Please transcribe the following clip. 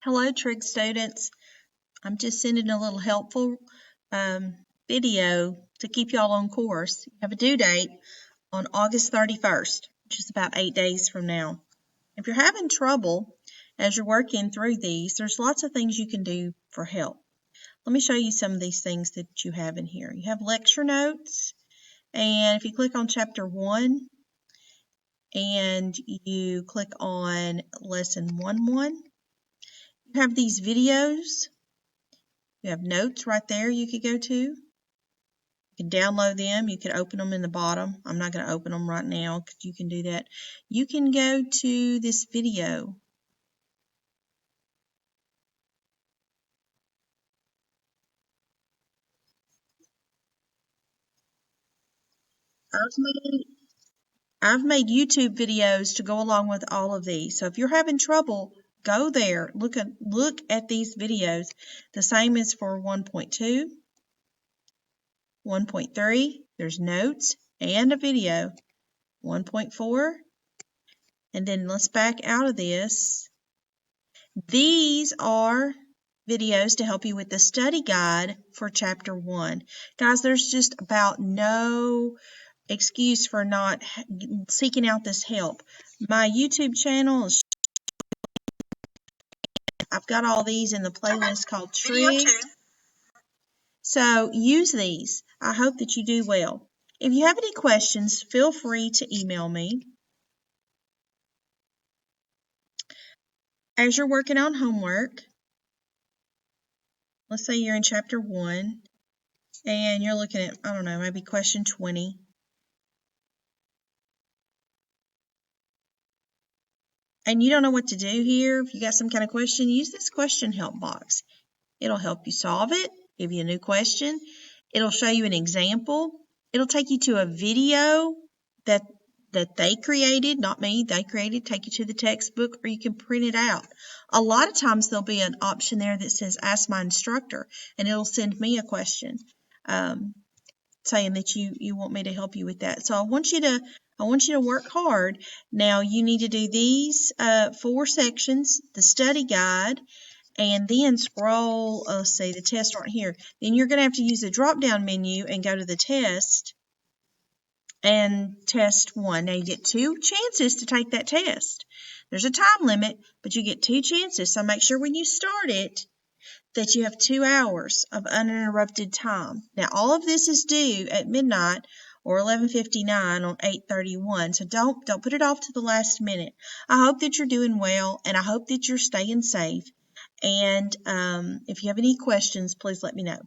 Hello, Trig students. I'm just sending a little helpful video to keep y'all on course. You have a due date on August 31st, which is about 8 days from now. If you're having trouble as you're working through these, there's lots of things you can do for help. Let me show you some of these things that you have in here. You have lecture notes, and if you click on chapter 1 and you click on lesson 1.1, you have these videos. You have notes right there you could go to. You can download them. You can open them in the bottom. I'm not going to open them right now because you can do that. You can go to this video. I've made YouTube videos to go along with all of these. So if you're having trouble, go there. Look at these videos. The same is for 1.2, 1.3. There's notes and a video. 1.4. And then let's back out of this. These are videos to help you with the study guide for chapter 1. Guys, there's just about no excuse for not seeking out this help. My YouTube channel is, I've got all these in the playlist called Trig. So use these. I hope that you do well. If you have any questions, feel free to email me. As you're working on homework, let's say you're in chapter 1 and you're looking at, I don't know, maybe question 20. And you don't know what to do here, if you got some kind of question, use this question help box. It'll help you solve it, give you a new question. It'll show you an example. It'll take you to a video that they created, not me, they created, take you to the textbook, or you can print it out. A lot of times there'll be an option there that says ask my instructor, and it'll send me a question saying that you want me to help you with that. So I want you to work hard. Now you need to do these 4 sections, the study guide, and then scroll, let's see, the tests aren't here. Then you're going to have to use the drop-down menu and go to the test and test 1. Now you get 2 chances to take that test. There's a time limit, but you get 2 chances. So make sure when you start it that you have 2 hours of uninterrupted time. Now all of this is due at midnight or 11:59 on 8/31. So don't put it off to the last minute. I hope that you're doing well, and I hope that you're staying safe. And if you have any questions, please let me know.